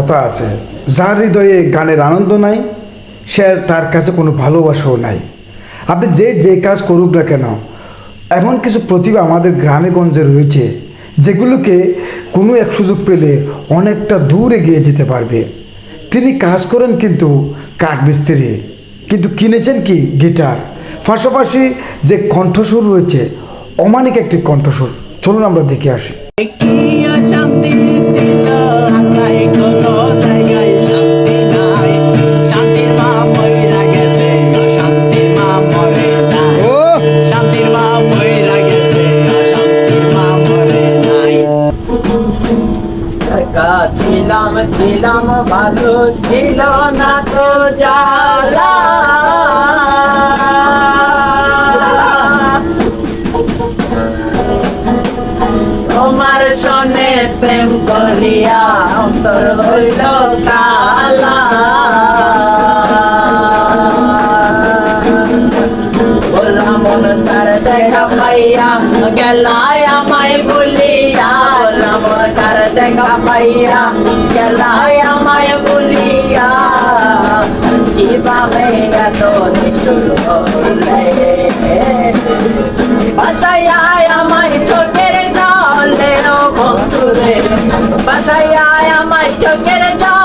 কথা আছে, যার হৃদয়ে গানের আনন্দ নাই সে তার কাছে কোনো ভালোবাসাও নাই। আপনি যে কাজ করুক না কেন, এমন কিছু প্রতিভা আমাদের গ্রামে গঞ্জে রয়েছে যেগুলোকে কোনো এক সুযোগ পেলে অনেকটা দূর এগিয়ে যেতে পারবে। তিনি কাজ করেন কিন্তু কাঠমিস্ত্রি, কিন্তু কিনেছেন কি গিটার। পাশাপাশি যে কণ্ঠস্বর রয়েছে অমানিক একটি কণ্ঠস্বর, চলুন আমরা দেখে আসি। ছিলাম ছিলাম ভালো ছিল না তো জ্বালা, তোমার সনে প্রেম করিয়া অন্তর হইল কালা। বললাম তার দেখা পাইয়া গেলায় আমায় বলিয়া, বললাম তার দেখা পাইয়া গেলায় আমায় বলিয়া, কিভাবে এত নিষ্ঠুর হইলে। বাসায় আমায় চোখের জলে ও বন্ধুরে, বাসায় আমায় চোখের জলে